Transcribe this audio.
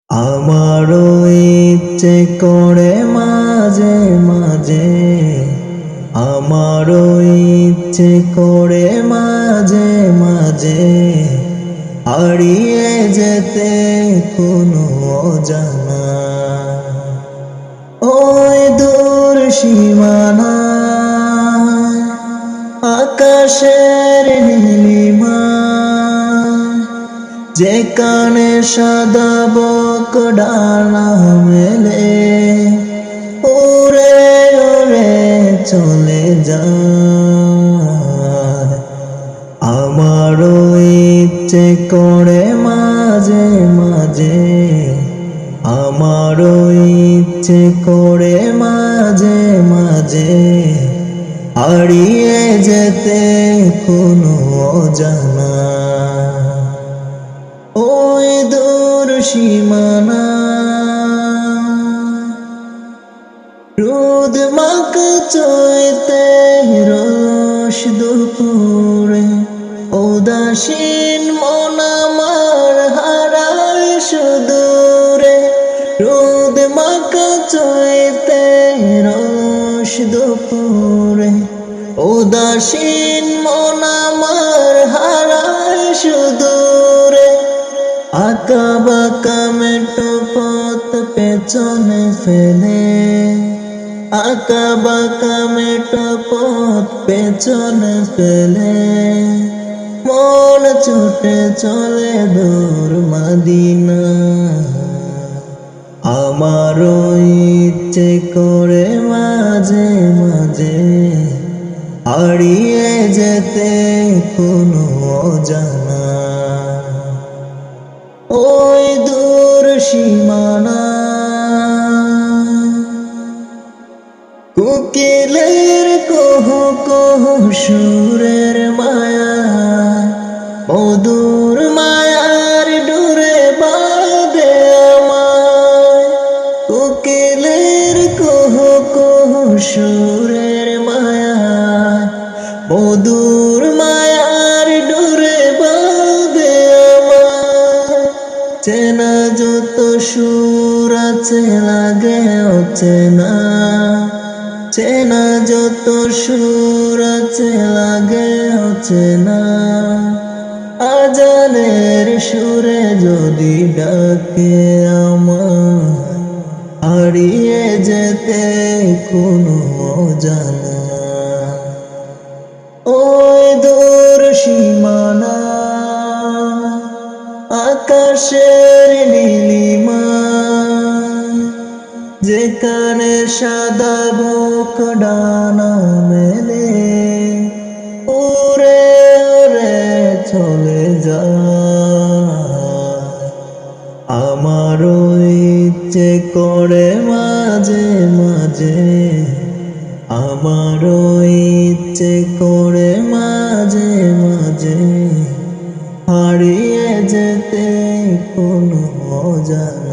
আমারও ইচ্ছে করে মাঝে মাঝে, আমারও ইচ্ছে করে মাঝে মাঝে হারিয়ে যেতে কোনো অজানা ওই দূর সীমানা, আকাশের নীলিমা, যেখানে সাদা বক ডানা মেলে উড়ে উড়ে চলে যায়। আমারও ইচ্ছে করে মাঝে মাঝে, আমারও ইচ্ছে করে মাঝে মাঝে হারিয়ে যেতে কোনো অজানা ওই দূর সীমানা। রোদ মাখ চৈতে রোষ দুপুরে, উদাসীন মন আমার হারায় সুদূরে। রোদ মাখ চৈতে রোষ দুপুরে, উদাসীন মন আমার হারায় সুদূরে। আঁকা বাঁকা মেঠো পথ পেছনে ফেলে, আঁকা বাঁকা মেঠো পথ পেছনে ফেলে মন ছুটে চলে দূর মদিনা। আমারও ইচ্ছে করে মাঝে মাঝে হারিয়ে যেতে কোনো অজানা ওই দূর সীমানা। কোকিলের কহু কহু সুরের মায়া, মধুর মায়ার ডোরে বাঁধে আমায়। কোকিলের কহু কহু সুরের মায়া, মধুর মায়ার ডোরে বাঁধে আমায়। চেনা যত সুর আছে লাগে অচেনা, চেনা যত সুর আছে লাগে অচেনা। আজানের সুরে যদি ডাকে আমায়, হারিয়ে যেতে কোনো অজানা ওই দূর সীমানা, আকাশের নীলিমা, যেখানে সাদা বক ডানা মেলে উড়ে উড়ে চলে যায়। আমারও ইচ্ছে করে মাঝে মাঝে, আমারও ইচ্ছে করে মাঝে মাঝে হারিয়ে যেতে কোনো অজানা।